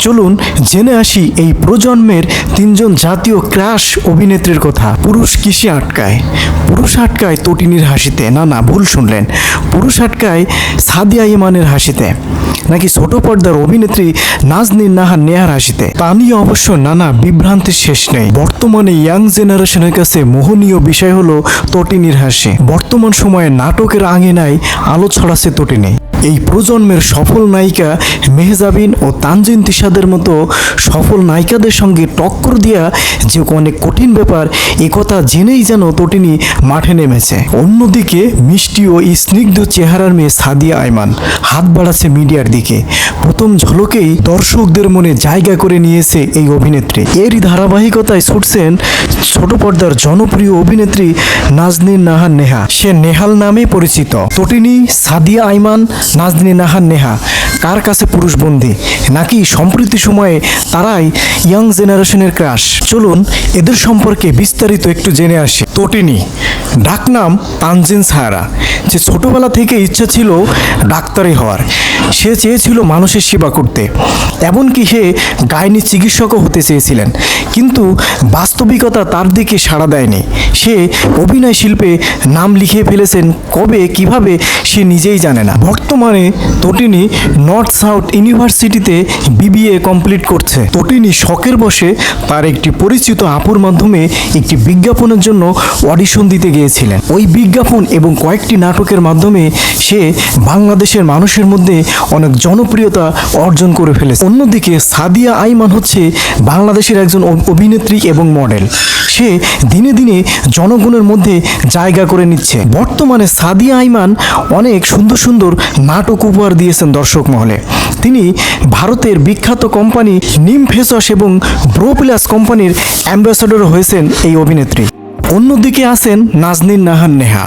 চলুন জেনে আসি এই প্রজন্মের তিনজন জাতীয় ক্রাশ অভিনেত্রীর কথা। পুরুষ কিসে আটকায়? পুরুষ আটকায় তটিনীর হাসিতে। না, ভুল শুনলেন। পুরুষ আটকায় সাদিয়া ইমানের হাসিতে, নাকি ছোট পর্দার অভিনেত্রী নাজনীন নাহার নেহার হাসিতে? তা নিয়ে অবশ্য নানা বিভ্রান্তির শেষ নেই। বর্তমানে ইয়াং জেনারেশনের কাছে মোহনীয় বিষয় হলো তটিনীর হাসি। বর্তমান সময়ে নাটকের আঙিনায় আলো ছড়াচ্ছে তটিনী। এই প্রজন্মের সফল নায়িকা মেহজাবিন ও তানজিন তিশাদের মতো সফল নায়িকাদের সঙ্গে টক্কর দেওয়া যে অনেক কঠিন ব্যাপার, একথা জেনেই যেন তটিনী মাঠে নেমেছে। অন্যদিকে মিষ্টি ও স্নিগ্ধ চেহারার মেয়ে সাদিয়া আইমান হাত বাড়াচ্ছে মিডিয়ার দিকে। প্রথম ঝলকেই দর্শকদের মনে জায়গা করে নিয়েছে এই অভিনেত্রী। এরই ধারাবাহিকতায় ছুটছেন ছোট পর্দার জনপ্রিয় অভিনেত্রী নাজনীন নাহার নেহা। সে নেহাল নামে পরিচিত। তটিনী, সাদিয়া আইমান, নাজনীন নাহার নেহা কার কাছে পুরুষ বন্দী, নাকি সম্প্রতি সময়ে তারাই ইয়াং জেনারেশনের ক্রাশ? চলুন এদের সম্পর্কে বিস্তারিত একটু জেনে আসি। তটিনী, ডাকনাম তানজিন সায়রা। যে ছোটবেলা থেকে ইচ্ছা ছিল ডাক্তারি হওয়ার। সে চেয়েছিল মানুষের সেবা করতে, এমনকি সে গাইনি চিকিৎসকও হতে চেয়েছিলেন, কিন্তু বাস্তবিকতা তার দিকে সাড়া দেয়নি। সে অভিনয় শিল্পে নাম লিখিয়ে ফেলেছেন কবে, কিভাবে সে নিজেই জানে না। বর্তমানে তটিনী নর্থ সাউথ ইউনিভার্সিটিতে বিবিএ কমপ্লিট করছে। তটিনী শখের বসে তার একটি পরিচিত আপুর মাধ্যমে একটি বিজ্ঞাপনের জন্য অডিশন দিতে গিয়েছিলেন। ওই বিজ্ঞাপন এবং কয়েকটি নাটকের মাধ্যমে সে বাংলাদেশের মানুষের মধ্যে অনেক জনপ্রিয়তা অর্জন করে ফেলেছে। অন্যদিকে সাদিয়া আইমান হচ্ছে বাংলাদেশের একজন অভিনেত্রী এবং মডেল। সে দিনে দিনে জনগণের মধ্যে জায়গা করে নিচ্ছে। বর্তমানে সাদিয়া আইমান অনেক সুন্দর সুন্দর নাটক উপহার দিয়েছেন দর্শক মহলে। তিনি ভারতের বিখ্যাত কোম্পানি নিম ফেস ওয়াশ এবং ব্রো প্লাস কোম্পানির অ্যাম্বাসাডর হয়েছেন এই অভিনেত্রী। অন্যদিকে আছেন নাজনীন নাহার নেহা।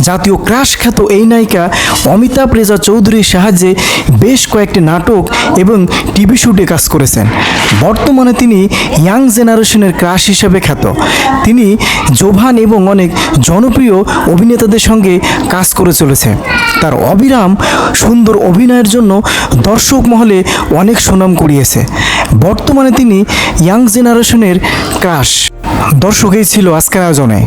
জাতীয় ক্রাশ খ্যাত এই নায়িকা অমিতাভ রেজা চৌধুরীর সাহায্যে বেশ কয়েকটি নাটক এবং টিভি শুটে কাজ করেছেন। বর্তমানে তিনি ইয়াং জেনারেশনের ক্রাশ হিসেবে খ্যাত। তিনি জোভান এবং অনেক জনপ্রিয় অভিনেতাদের সঙ্গে কাজ করে চলেছে। তার অবিরাম সুন্দর অভিনয়ের জন্য দর্শক মহলে অনেক সুনাম কুড়িয়েছে। বর্তমানে তিনি ইয়াং জেনারেশনের ক্রাশ। দর্শক, এই ছিল আজকের আয়োজনে।